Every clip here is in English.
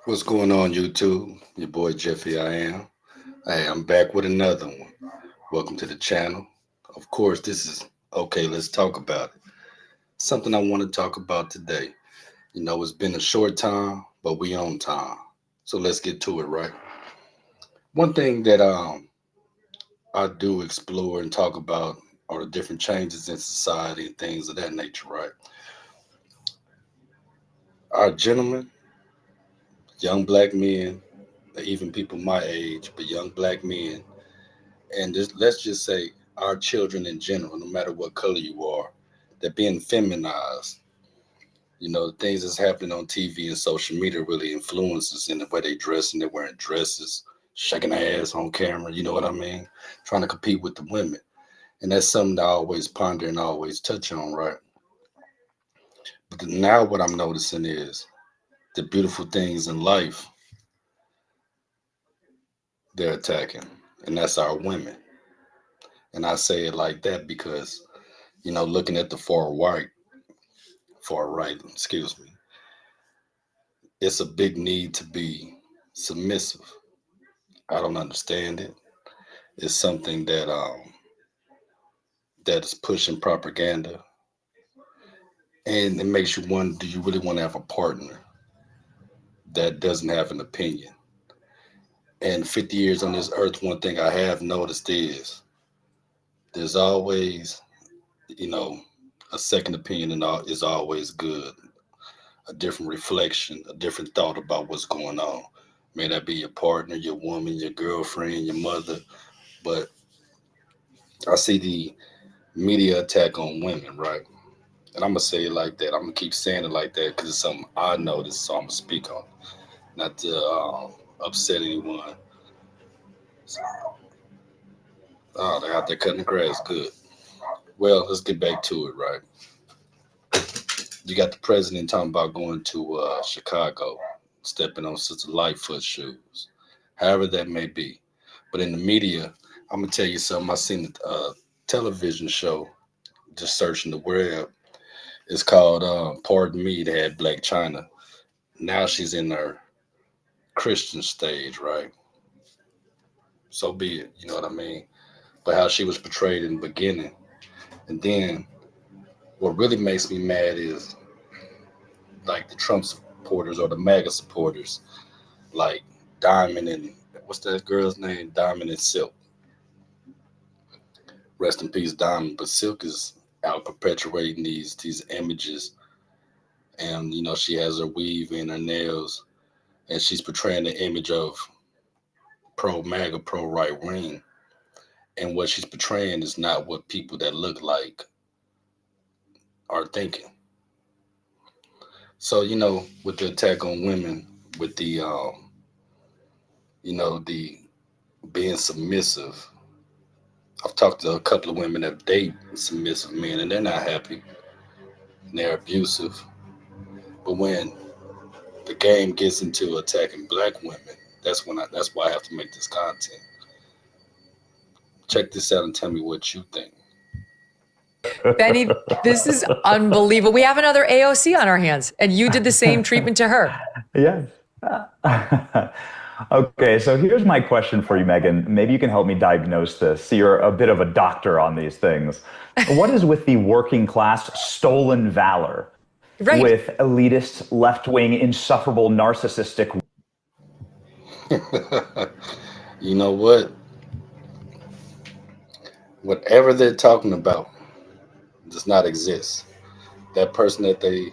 What's going on, YouTube? Your boy Jeffy, I am. Hey, I'm back with another one. Welcome to the channel. Of course, this is okay. Let's talk about it. Something I want to talk about today. It's been a short time, but we on time. So let's get to it, right? One thing that I do explore and talk about are the different changes in society and things of that nature, right? Our gentlemen, young black men, even people my age, but young black men and let's just say our children in general, no matter what color you are, they're being feminized. The things that's happening on TV and social media really influences in the way they dress and they're wearing dresses, shaking their ass on camera. You know what I mean? Trying to compete with the women, and that's something that I always ponder and always touch on, right? But now what I'm noticing is the beautiful things in life they're attacking, and that's our women. And I say it like that because looking at the far right, excuse me, it's a big need to be submissive. I don't understand it. It's something that is pushing propaganda, and it makes you wonder: do you really want to have a partner that doesn't have an opinion? And 50 years on this earth, one thing I have noticed is there's always, you know, a second opinion and all is always good. A different reflection, a different thought about what's going on. May that be your partner, your woman, your girlfriend, your mother, but I see the media attack on women, right? And I'm gonna say it like that. I'm gonna keep saying it like that because it's something I noticed, so I'm gonna speak on it, not to upset anyone. So, oh, they're out there cutting the grass. Good. Well, let's get back to it, right? You got the president talking about going to Chicago, stepping on Sister Lightfoot shoes, however that may be. But in the media, I'm gonna tell you something. I seen a television show, just searching the web. It's called Pardon Me. They had Black China. Now she's in her Christian stage, right? So be it. You know what I mean? But how she was portrayed in the beginning, and then what really makes me mad is like the Trump supporters or the MAGA supporters, like Diamond and what's that girl's name? Diamond and Silk. Rest in peace, Diamond. But Silk is out perpetuating these images, and she has her weave and her nails, and she's portraying the image of pro MAGA, pro right wing, and what she's portraying is not what people that look like are thinking. So with the attack on women, with the the being submissive. I've talked to a couple of women that date submissive men, and they're not happy. And they're abusive. But when the game gets into attacking black women, that's why I have to make this content. Check this out and tell me what you think. Benny, this is unbelievable. We have another AOC on our hands, and you did the same treatment to her. Yes. Okay, so here's my question for you, Megan. Maybe you can help me diagnose this. You're a bit of a doctor on these things. What is with the working class stolen valor Right. with elitist, left wing, insufferable, narcissistic? You know what? Whatever they're talking about does not exist. That person that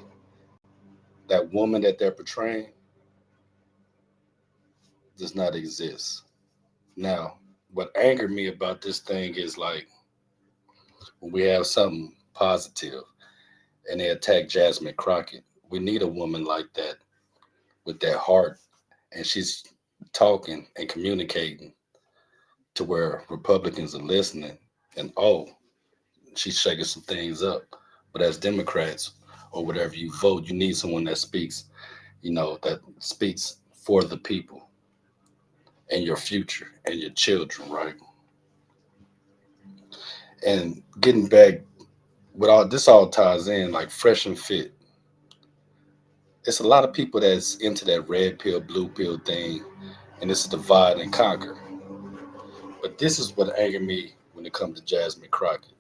woman that they're portraying does not exist. Now, what angered me about this thing is like when we have something positive and they attack Jasmine Crockett. We need a woman like that with that heart, and she's talking and communicating to where Republicans are listening, and oh, she's shaking some things up. But as Democrats or whatever you vote, you need someone that speaks, that speaks for the people and your future and your children, right? And getting back with all this all ties in like fresh and fit. It's a lot of people that's into that red pill, blue pill thing, and it's a divide and conquer. But this is what angered me when it comes to Jasmine Crockett.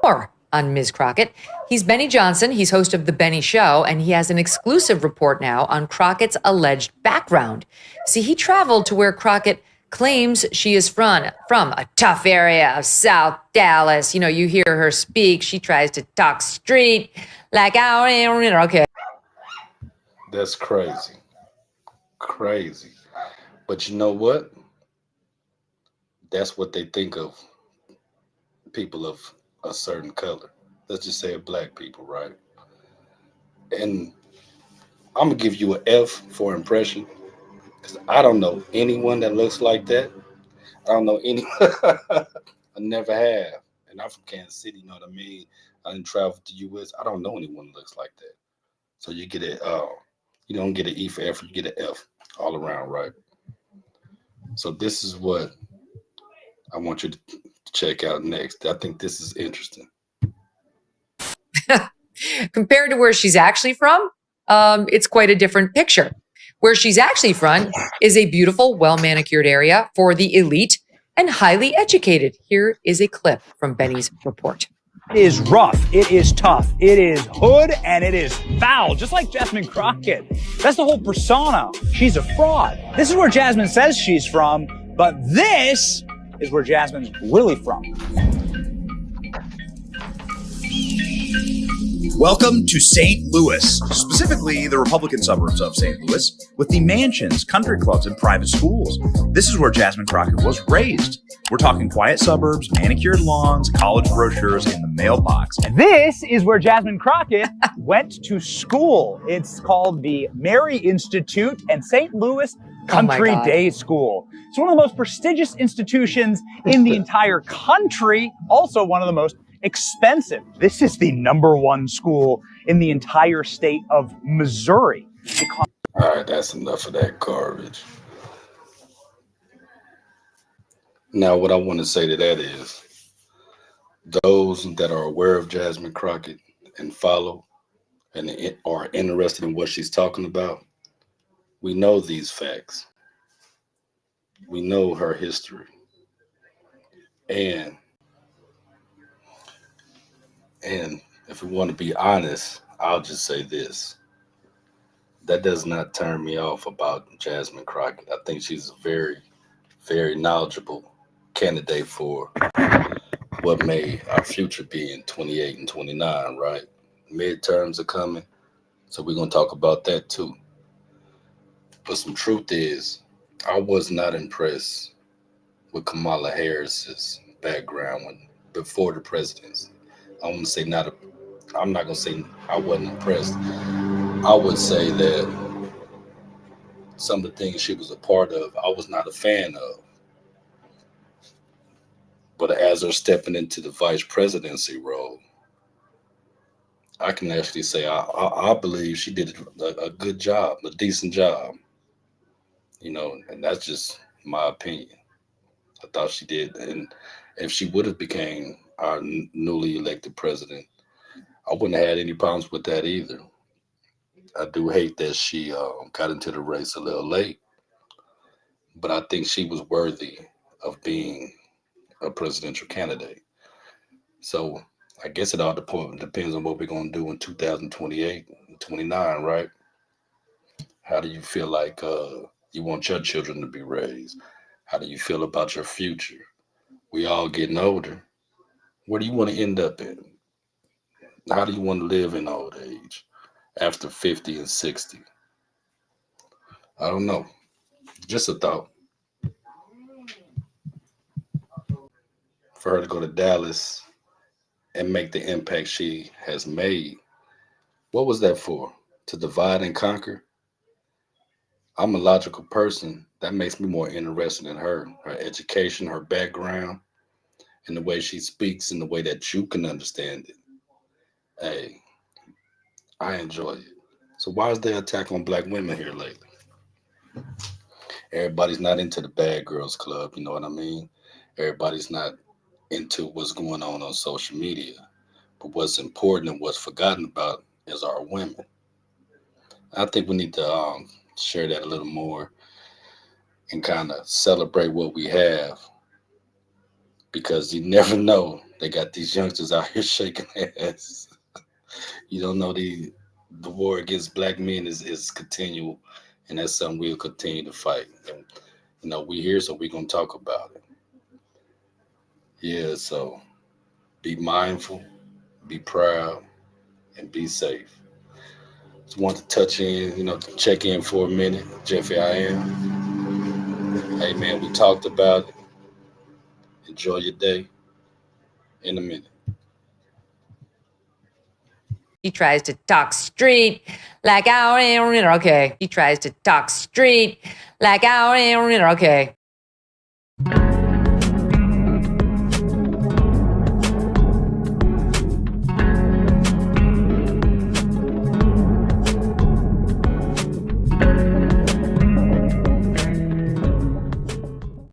More on Ms. Crockett. He's Benny Johnson. He's host of The Benny Show, and he has an exclusive report now on Crockett's alleged background. See, he traveled to where Crockett claims she is from a tough area of South Dallas. You know, you hear her speak. She tries to talk street like, okay. That's crazy. Crazy. But you know what? That's what they think of people of a certain color. Let's just say black people, right? And I'm gonna give you an F for impression because I don't know anyone that looks like that. I don't know any. I never have, and I'm from Kansas City. You know what I mean? I didn't travel to U.S. I don't know anyone that looks like that. So you get it. You don't get an E for effort. You get an F all around, right? So this is what I want you to check out next. I think this is interesting. Compared to where she's actually from, it's quite a different picture. Where she's actually from is a beautiful, well-manicured area for the elite and highly educated. Here is a clip from Benny's report. It is rough, it is tough, it is hood, and it is foul, just like Jasmine Crockett. That's the whole persona. She's a fraud. This is where Jasmine says she's from, but this is where Jasmine's really from. Welcome to St. Louis, specifically the Republican suburbs of St. Louis, with the mansions, country clubs, and private schools. This is where Jasmine Crockett was raised. We're talking quiet suburbs, manicured lawns, college brochures in the mailbox. And this is where Jasmine Crockett went to school. It's called the Mary Institute and St. Louis Country God. Day School. It's one of the most prestigious institutions in the entire country, also one of the most expensive. This is the #1 school in the entire state of Missouri. All right, that's enough of that garbage. Now, what I want to say to that is those that are aware of Jasmine Crockett and follow and are interested in what she's talking about, we know these facts. We know her history. And if we want to be honest, I'll just say this. That does not turn me off about Jasmine Crockett. I think she's a very, very knowledgeable candidate for what may our future be in 28 and 29, right? Midterms are coming, so we're going to talk about that too. But some truth is, I was not impressed with Kamala Harris's background before the presidency. I'm not going to say I wasn't impressed. I would say that some of the things she was a part of, I was not a fan of. But as her stepping into the vice presidency role, I can actually say I believe she did a good job, a decent job. You know, and that's just my opinion. I thought she did. And if she would have became our newly elected president, I wouldn't have had any problems with that either. I do hate that she got into the race a little late, but I think she was worthy of being a presidential candidate. So I guess it all depends on what we're going to do in 2028 and 29, right? How do you feel like you want your children to be raised? How do you feel about your future? We all getting older. Where do you want to end up in? How do you want to live in old age after 50 and 60? I don't know. Just a thought. For her to go to Dallas and make the impact she has made, what was that for? To divide and conquer? I'm a logical person. That makes me more interested in her education, her background, and the way she speaks and the way that you can understand it. Hey, I enjoy it. So why is there attack on black women here lately? Everybody's not into the Bad Girls Club, you know what I mean? Everybody's not into what's going on social media. But what's important and what's forgotten about is our women. I think we need to share that a little more and kind of celebrate what we have, because you never know. They got these youngsters out here shaking ass. You don't know, the war against black men is continual, and that's something we'll continue to fight. And we here, so we're gonna talk about it. Yeah, so be mindful, be proud, and be safe. Just want to touch in, check in for a minute. Jeffy, I am. Hey man, we talked about it. Enjoy your day. In a minute. He tries to talk street like out. Okay. He tries to talk street like out. Okay.